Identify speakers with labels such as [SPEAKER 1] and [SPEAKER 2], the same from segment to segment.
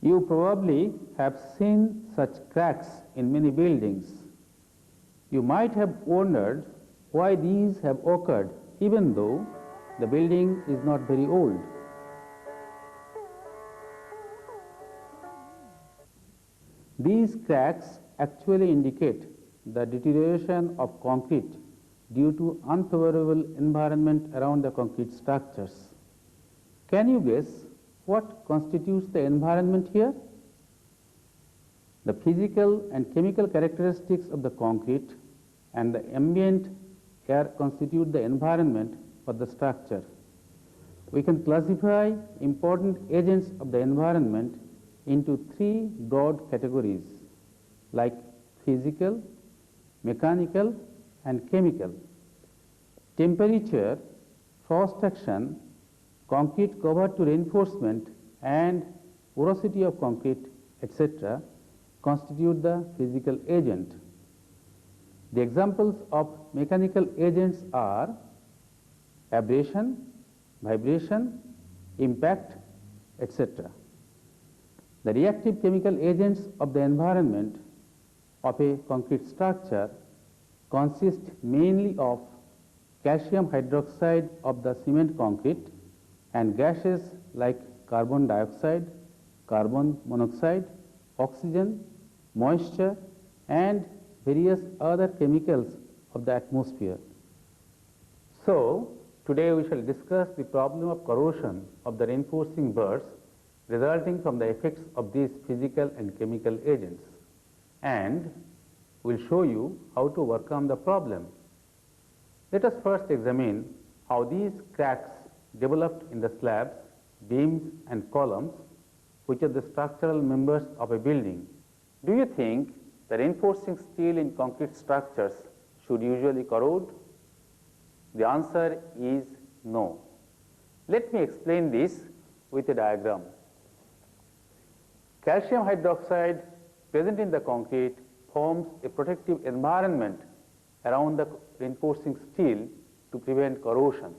[SPEAKER 1] You probably have seen such cracks in many buildings. You might have wondered why these have occurred even though the building is not very old. These cracks actually indicate the deterioration of concrete due to unfavorable environment around the concrete structures. Can you guess what constitutes the environment here? The physical and chemical characteristics of the concrete and the ambient air constitute the environment for the structure. We can classify important agents of the environment into three broad categories like physical, mechanical and chemical. Temperature, frost action, concrete cover to reinforcement and porosity of concrete, etc. constitute the physical agent. The examples of mechanical agents are abrasion, vibration, impact, etc. The reactive chemical agents of the environment of a concrete structure consist mainly of calcium hydroxide of the cement concrete and gases like carbon dioxide, carbon monoxide, oxygen, moisture and various other chemicals of the atmosphere. So, today we shall discuss the problem of corrosion of the reinforcing bars resulting from the effects of these physical and chemical agents, and we will show you how to overcome the problem. Let us first examine how these cracks developed in the slabs, beams and columns which are the structural members of a building. Do you think the reinforcing steel in concrete structures should usually corrode? The answer is no. Let me explain this with a diagram. Calcium hydroxide present in the concrete forms a protective environment around the reinforcing steel to prevent corrosion.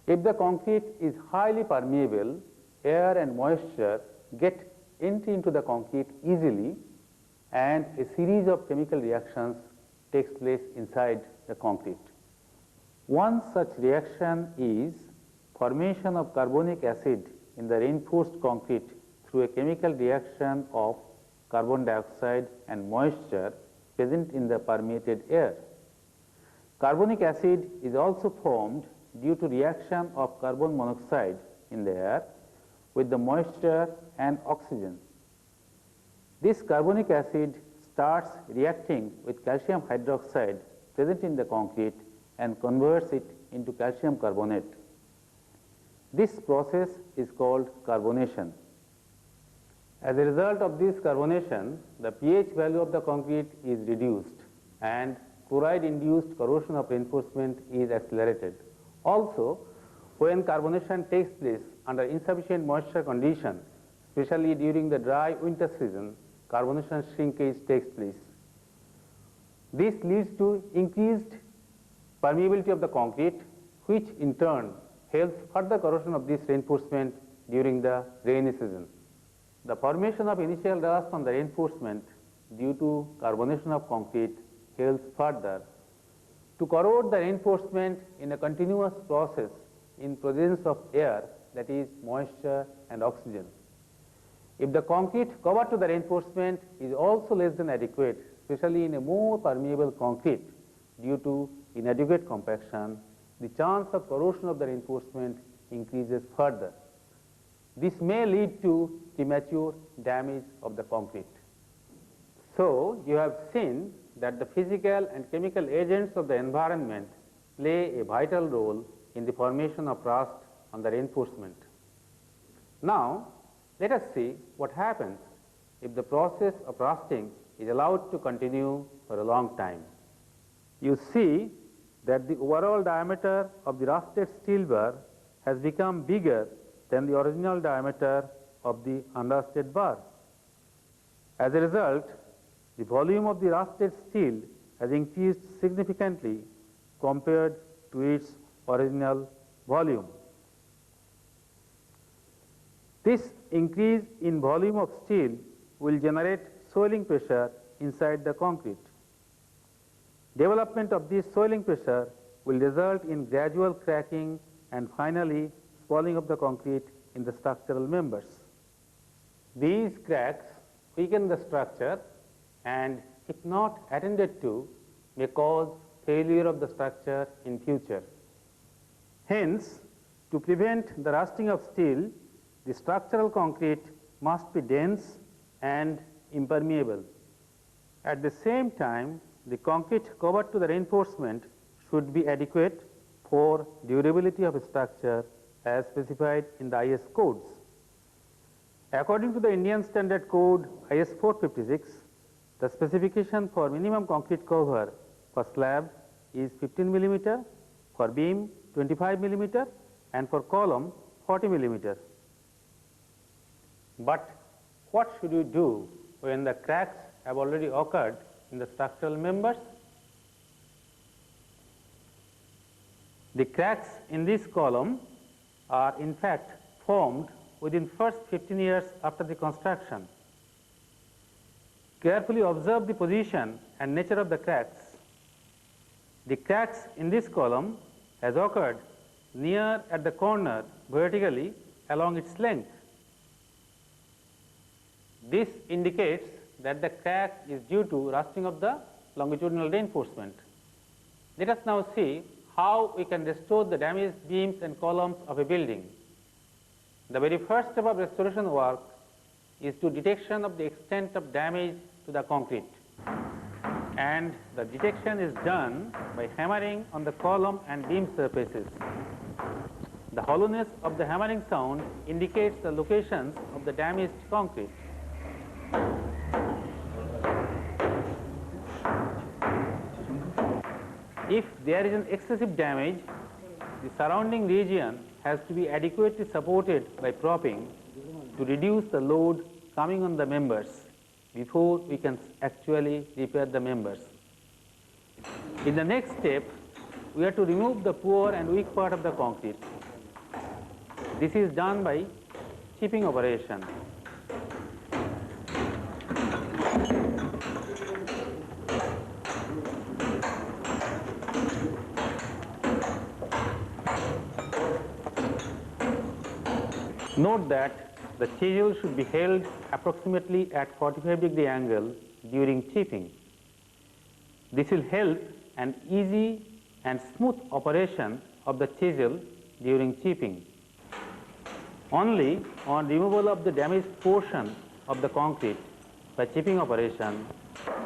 [SPEAKER 1] If the concrete is highly permeable, air and moisture get entry into the concrete easily and a series of chemical reactions takes place inside the concrete. One such reaction is formation of carbonic acid in the reinforced concrete through a chemical reaction of carbon dioxide and moisture present in the permeated air. Carbonic acid is also formed due to reaction of carbon monoxide in the air with the moisture and oxygen. This carbonic acid starts reacting with calcium hydroxide present in the concrete and converts it into calcium carbonate. This process is called carbonation. As a result of this carbonation, the pH value of the concrete is reduced and chloride-induced corrosion of reinforcement is accelerated. Also, when carbonation takes place under insufficient moisture condition, especially during the dry winter season, carbonation shrinkage takes place. This leads to increased permeability of the concrete, which in turn helps further corrosion of this reinforcement during the rainy season. The formation of initial rust on the reinforcement due to carbonation of concrete helps further to corrode the reinforcement in a continuous process in presence of air, that is moisture and oxygen. If the concrete cover to the reinforcement is also less than adequate, especially in a more permeable concrete due to inadequate compaction, the chance of corrosion of the reinforcement increases further. This may lead to premature damage of the concrete. So, you have seen that the physical and chemical agents of the environment play a vital role in the formation of rust on the reinforcement. Now, let us see what happens if the process of rusting is allowed to continue for a long time. You see that the overall diameter of the rusted steel bar has become bigger than the original diameter of the unrusted bar. As a result, the volume of the rusted steel has increased significantly compared to its original volume. This increase in volume of steel will generate swelling pressure inside the concrete. Development of this swelling pressure will result in gradual cracking and finally swelling of the concrete in the structural members. These cracks weaken the structure and, if not attended to, may cause failure of the structure in future. Hence, to prevent the rusting of steel, the structural concrete must be dense and impermeable. At the same time, the concrete covered to the reinforcement should be adequate for durability of a structure as specified in the IS codes. According to the Indian Standard Code IS 456, the specification for minimum concrete cover for slab is 15 millimeter, for beam 25 millimeter, and for column 40 millimeter. But what should we do when the cracks have already occurred in the structural members? The cracks in this column are in fact formed within first 15 years after the construction. Carefully observe the position and nature of the cracks. The cracks in this column has occurred near at the corner vertically along its length. This indicates that the crack is due to rusting of the longitudinal reinforcement. Let us now see how we can restore the damaged beams and columns of a building. The very first step of restoration work is to detection of the extent of damage to the concrete. And the detection is done by hammering on the column and beam surfaces. The hollowness of the hammering sound indicates the locations of the damaged concrete. If there is an excessive damage, the surrounding region has to be adequately supported by propping to reduce the load coming on the members before we can actually repair the members. In the next step, we are to remove the poor and weak part of the concrete. This is done by chipping operation. Note that the chisel should be held approximately at 45-degree angle during chipping. This will help an easy and smooth operation of the chisel during chipping. Only on removal of the damaged portion of the concrete by chipping operation,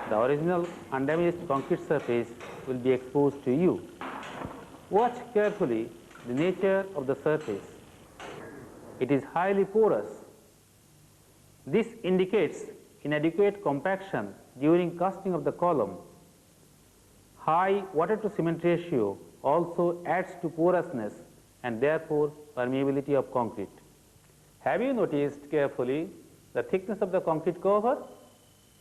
[SPEAKER 1] the original undamaged concrete surface will be exposed to you. Watch carefully the nature of the surface. It is highly porous. This indicates inadequate compaction during casting of the column. High water to cement ratio also adds to porousness and therefore permeability of concrete. Have you noticed carefully the thickness of the concrete cover?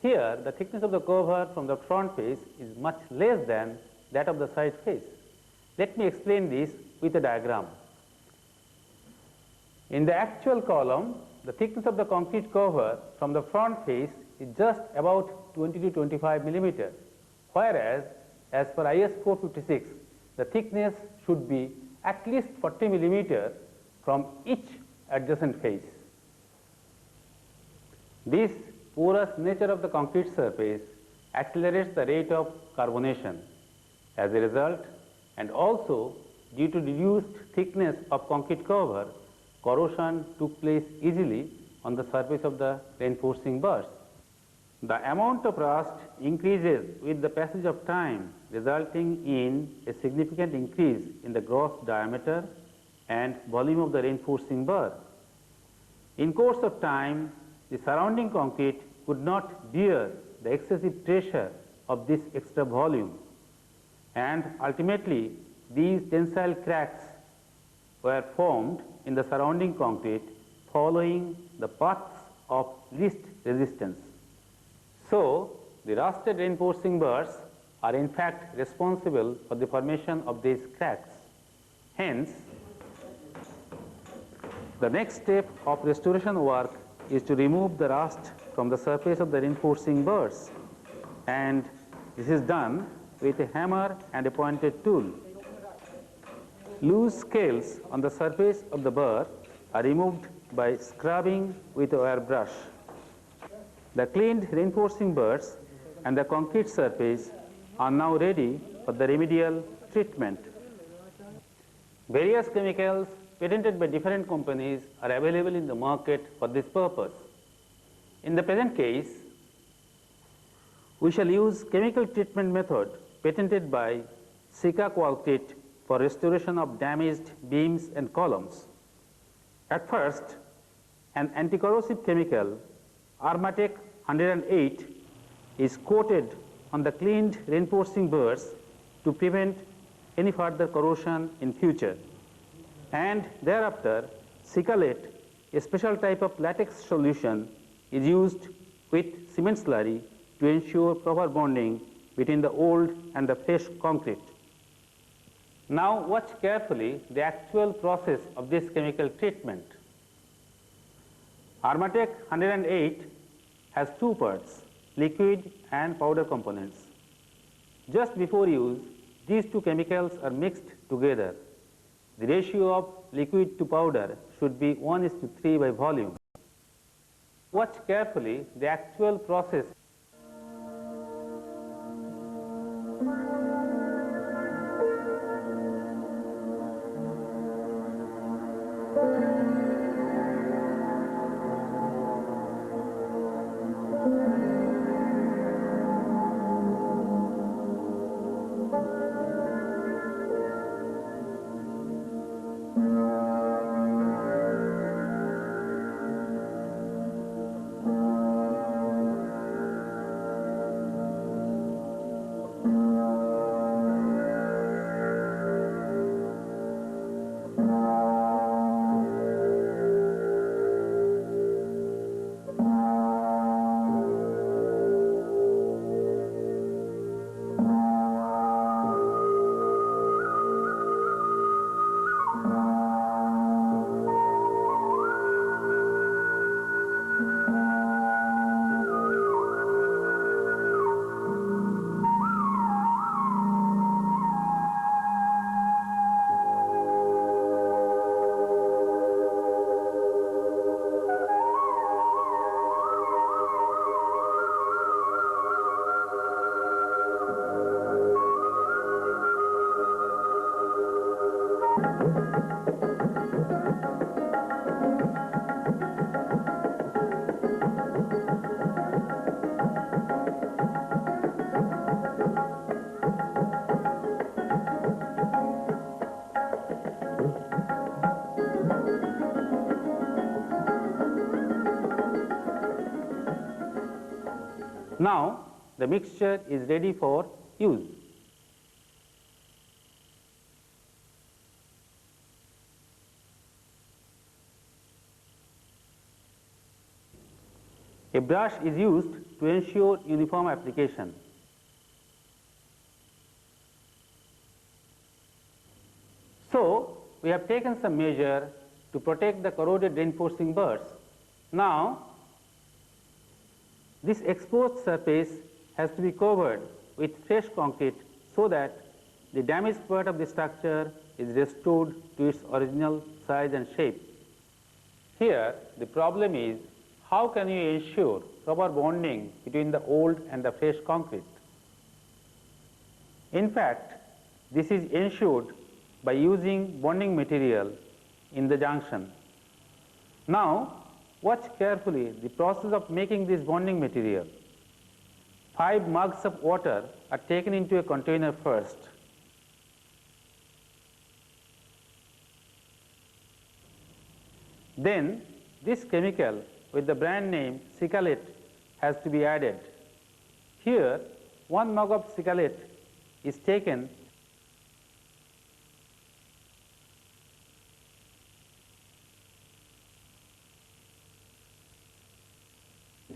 [SPEAKER 1] Here, the thickness of the cover from the front face is much less than that of the side face. Let me explain this with a diagram. In the actual column, the thickness of the concrete cover from the front face is just about 20 to 25 millimeter, whereas as per IS 456, the thickness should be at least 40 millimeter from each adjacent face. This porous nature of the concrete surface accelerates the rate of carbonation. As a result, and also due to reduced thickness of concrete cover, corrosion took place easily on the surface of the reinforcing bars. The amount of rust increases with the passage of time, resulting in a significant increase in the gross diameter and volume of the reinforcing bar. In course of time, the surrounding concrete could not bear the excessive pressure of this extra volume, and ultimately these tensile cracks were formed in the surrounding concrete following the paths of least resistance. So, the rusted reinforcing bars are in fact responsible for the formation of these cracks. Hence, The next step of restoration work is to remove the rust from the surface of the reinforcing burrs, and this is done with a hammer and a pointed tool. Loose scales on the surface of the burr are removed by scrubbing with a wire brush. The cleaned reinforcing burrs and the concrete surface are now ready for the remedial treatment. Various chemicals patented by different companies are available in the market for this purpose. In the present case, we shall use chemical treatment method patented by Sika Qualtrit for restoration of damaged beams and columns. At first, an anti-corrosive chemical, Armatec 108, is coated on the cleaned reinforcing burrs to prevent any further corrosion in future. And thereafter, Sikalate, a special type of latex solution, is used with cement slurry to ensure proper bonding between the old and the fresh concrete. Now watch carefully the actual process of this chemical treatment. Armatec 108 has two parts, liquid and powder components. Just before use, these two chemicals are mixed together. The ratio of liquid to powder should be 1:3 by volume. Watch carefully the actual process. Now the mixture is ready for use. A brush is used to ensure uniform application. So we have taken some measure to protect the corroded reinforcing burrs. Now this exposed surface has to be covered with fresh concrete so that the damaged part of the structure is restored to its original size and shape. Here the problem is, how can you ensure proper bonding between the old and the fresh concrete? In fact, this is ensured by using bonding material in the junction. Now watch carefully the process of making this bonding material. 5 mugs of water are taken into a container first. Then this chemical with the brand name Sikalate has to be added. Here 1 mug of Sikalate is taken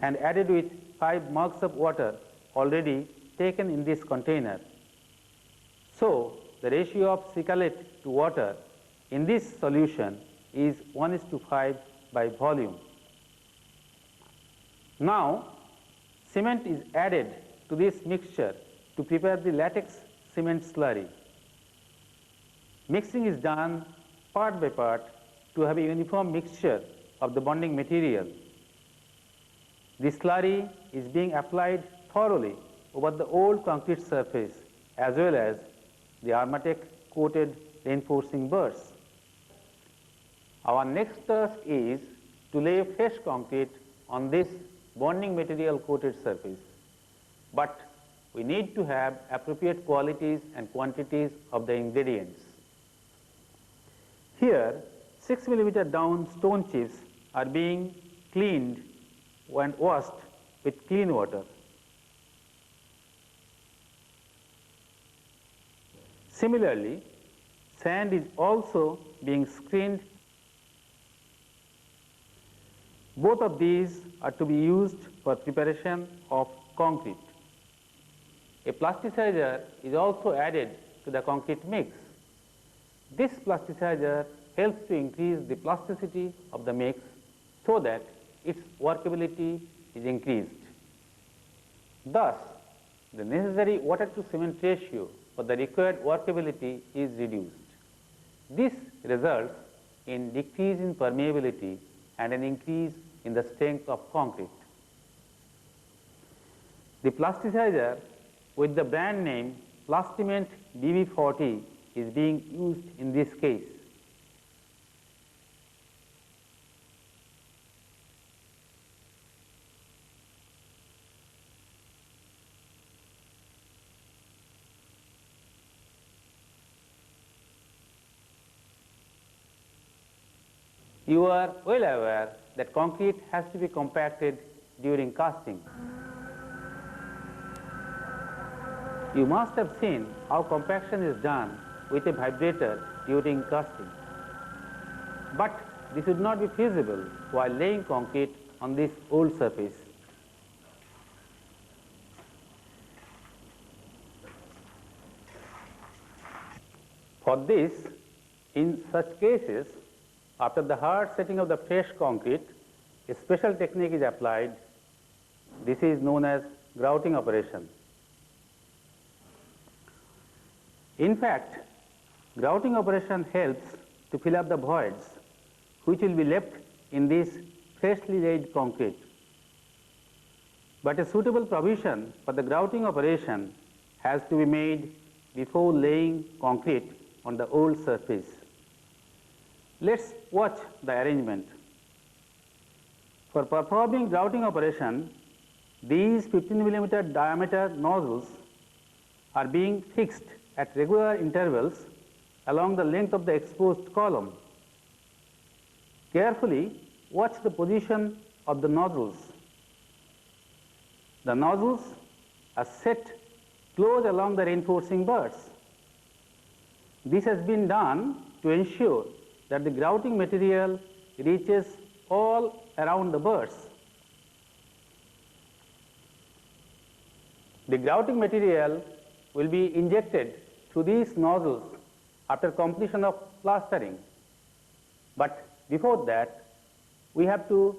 [SPEAKER 1] and added with 5 mugs of water already taken in this container. So the ratio of Sikalate to water in this solution is 1:5 by volume. Now, cement is added to this mixture to prepare the latex cement slurry. Mixing is done part by part to have a uniform mixture of the bonding material. The slurry is being applied thoroughly over the old concrete surface as well as the Armatec coated reinforcing burrs. Our next task is to lay fresh concrete on this bonding material coated surface. But we need to have appropriate qualities and quantities of the ingredients. Here, 6 millimeter down stone chips are being cleaned and washed with clean water. Similarly, sand is also being screened. Both of these are to be used for preparation of concrete. A plasticizer is also added to the concrete mix. This plasticizer helps to increase the plasticity of the mix so that its workability is increased. Thus, the necessary water to cement ratio for the required workability is reduced. This results in decrease in permeability and an increase in the strength of concrete. The plasticizer with the brand name Plastimint BB40 is being used in this case. You are well aware that concrete has to be compacted during casting. You must have seen how compaction is done with a vibrator during casting. But this would not be feasible while laying concrete on this old surface. For this, in such cases, after the hard setting of the fresh concrete, a special technique is applied. This is known as grouting operation. In fact, grouting operation helps to fill up the voids which will be left in this freshly laid concrete. But a suitable provision for the grouting operation has to be made before laying concrete on the old surface. Let's watch the arrangement. For performing grouting operation, these 15 millimeter diameter nozzles are being fixed at regular intervals along the length of the exposed column. Carefully watch the position of the nozzles. The nozzles are set close along the reinforcing burrs. This has been done to ensure that the grouting material reaches all around the burrs. The grouting material will be injected through these nozzles after completion of plastering. But before that, we have to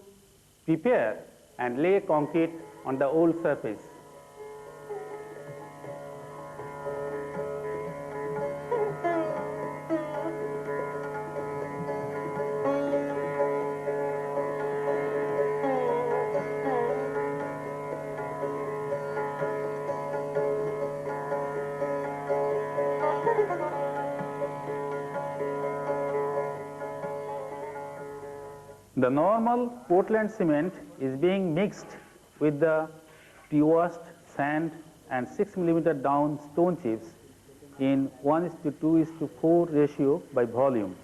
[SPEAKER 1] prepare and lay concrete on the old surface. The normal Portland cement is being mixed with the pre-washed sand and 6 millimeter down stone chips in 1:2:4 ratio by volume.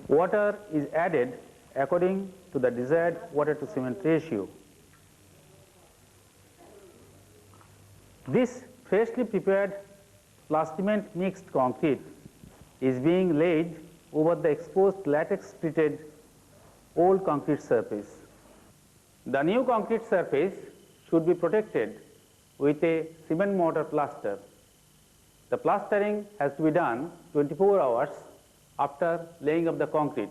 [SPEAKER 1] Water is added according to the desired water to cement ratio. This freshly prepared plascement mixed concrete is being laid over the exposed latex treated old concrete surface. The new concrete surface should be protected with a cement mortar plaster. The plastering has to be done 24 hours after laying of the concrete.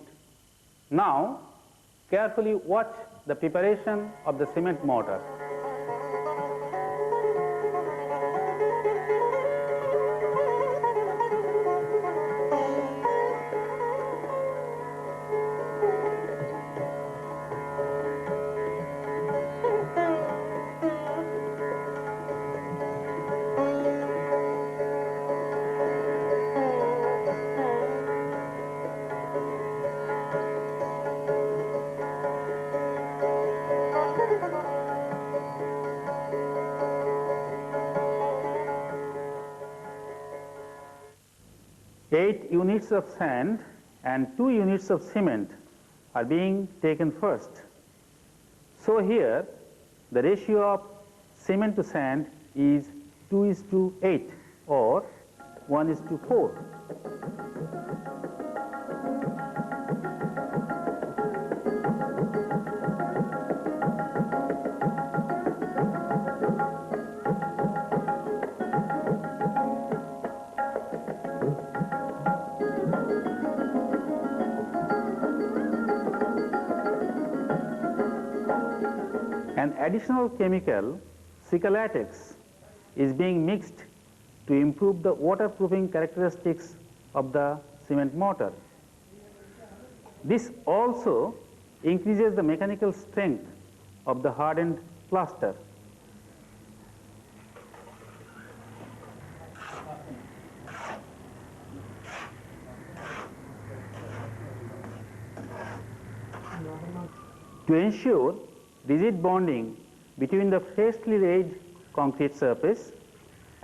[SPEAKER 1] Now, carefully watch the preparation of the cement mortar. Eight units of sand and 2 units of cement are being taken first. So here the ratio of cement to sand is 2:8 or 1:4. An additional chemical, Cicalatex, is being mixed to improve the waterproofing characteristics of the cement mortar. This also increases the mechanical strength of the hardened plaster. To ensure rigid bonding between the freshly laid concrete surface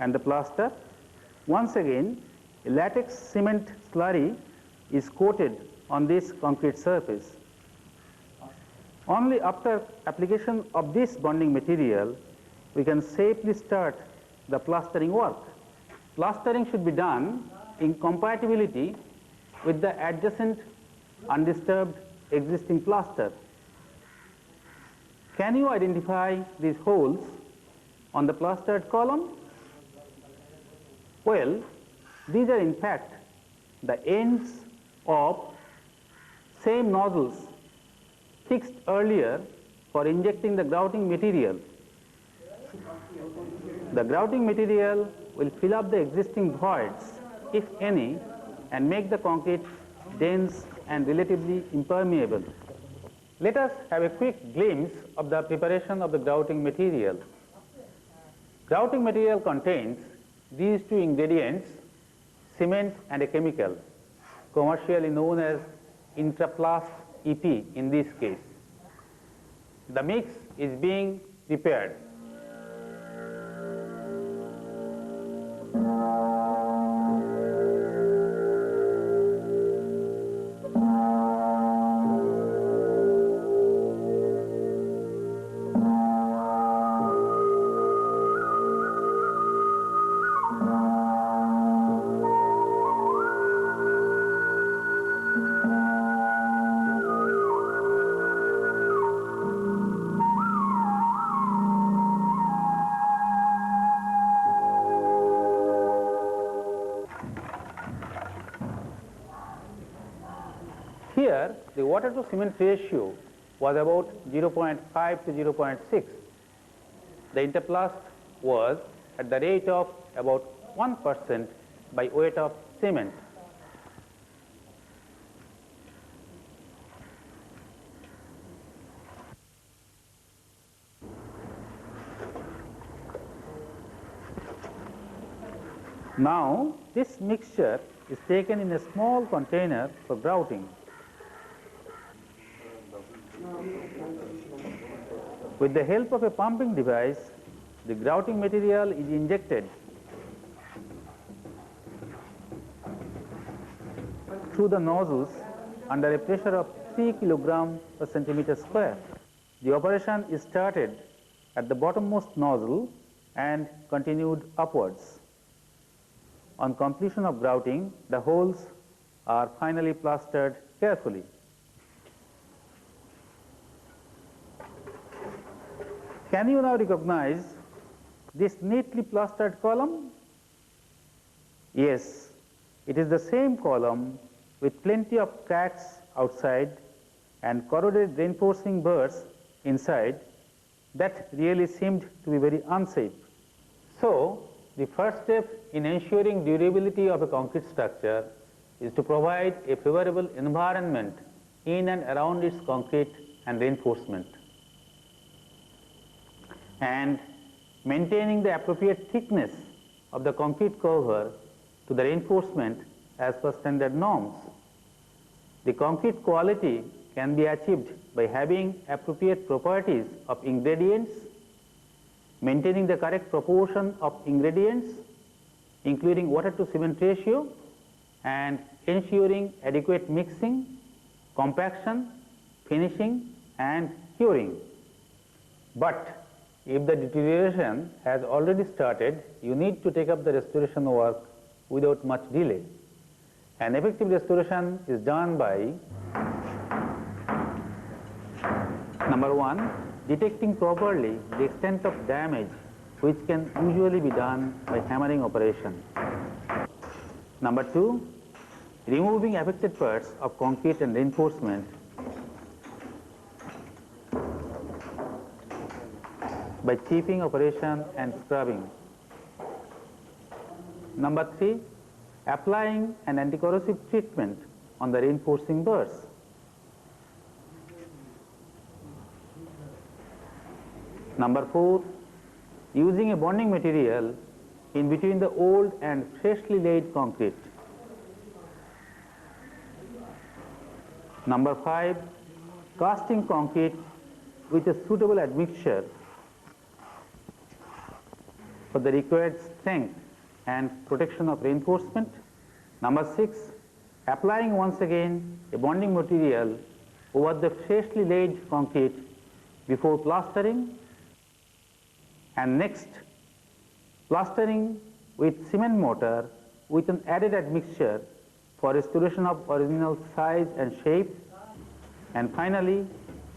[SPEAKER 1] and the plaster, once again a latex cement slurry is coated on this concrete surface. Only after application of this bonding material we can safely start the plastering work. Plastering should be done in compatibility with the adjacent undisturbed existing plaster. Can you identify these holes on the plastered column? Well, these are in fact the ends of same nozzles fixed earlier for injecting the grouting material. The grouting material will fill up the existing voids, if any, and make the concrete dense and relatively impermeable. Let us have a quick glimpse of the preparation of the grouting material. Grouting material contains these two ingredients, cement and a chemical, commercially known as Intraplast EP in this case. The mix is being prepared. Here, the water to cement ratio was about 0.5 to 0.6. The Interplast was at the rate of about 1% by weight of cement. Now, this mixture is taken in a small container for grouting. With the help of a pumping device, the grouting material is injected through the nozzles under a pressure of 3 kg per centimeter square. The operation is started at the bottommost nozzle and continued upwards. On completion of grouting, the holes are finally plastered carefully. Can you now recognize this neatly plastered column? Yes, it is the same column with plenty of cracks outside and corroded reinforcing burrs inside that really seemed to be very unsafe. So, the first step in ensuring durability of a concrete structure is to provide a favorable environment in and around its concrete and reinforcement, and maintaining the appropriate thickness of the concrete cover to the reinforcement as per standard norms. The concrete quality can be achieved by having appropriate properties of ingredients, maintaining the correct proportion of ingredients, including water to cement ratio, and ensuring adequate mixing, compaction, finishing, and curing. But if the deterioration has already started, you need to take up the restoration work without much delay. An effective restoration is done by number 1, detecting properly the extent of damage, which can usually be done by hammering operation. Number 2, removing affected parts of concrete and reinforcement by chipping operation and scrubbing. Number 3, applying an anti-corrosive treatment on the reinforcing burrs. Number 4, using a bonding material in between the old and freshly laid concrete. Number 5, casting concrete with a suitable admixture for the required strength and protection of reinforcement. Number 6, applying once again a bonding material over the freshly laid concrete before plastering, and next plastering with cement mortar with an added admixture for restoration of original size and shape, and finally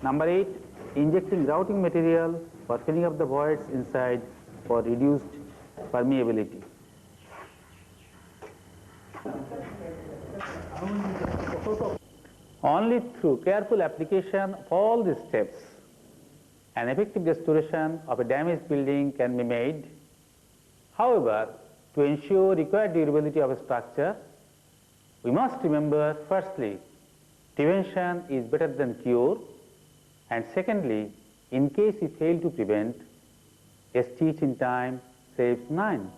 [SPEAKER 1] number 8, injecting grouting material for filling up the voids inside for reduced permeability. Only through careful application of all these steps, an effective restoration of a damaged building can be made. However, to ensure required durability of a structure, we must remember, firstly, prevention is better than cure, and secondly, in case we fail to prevent, a stitch in time saves 9.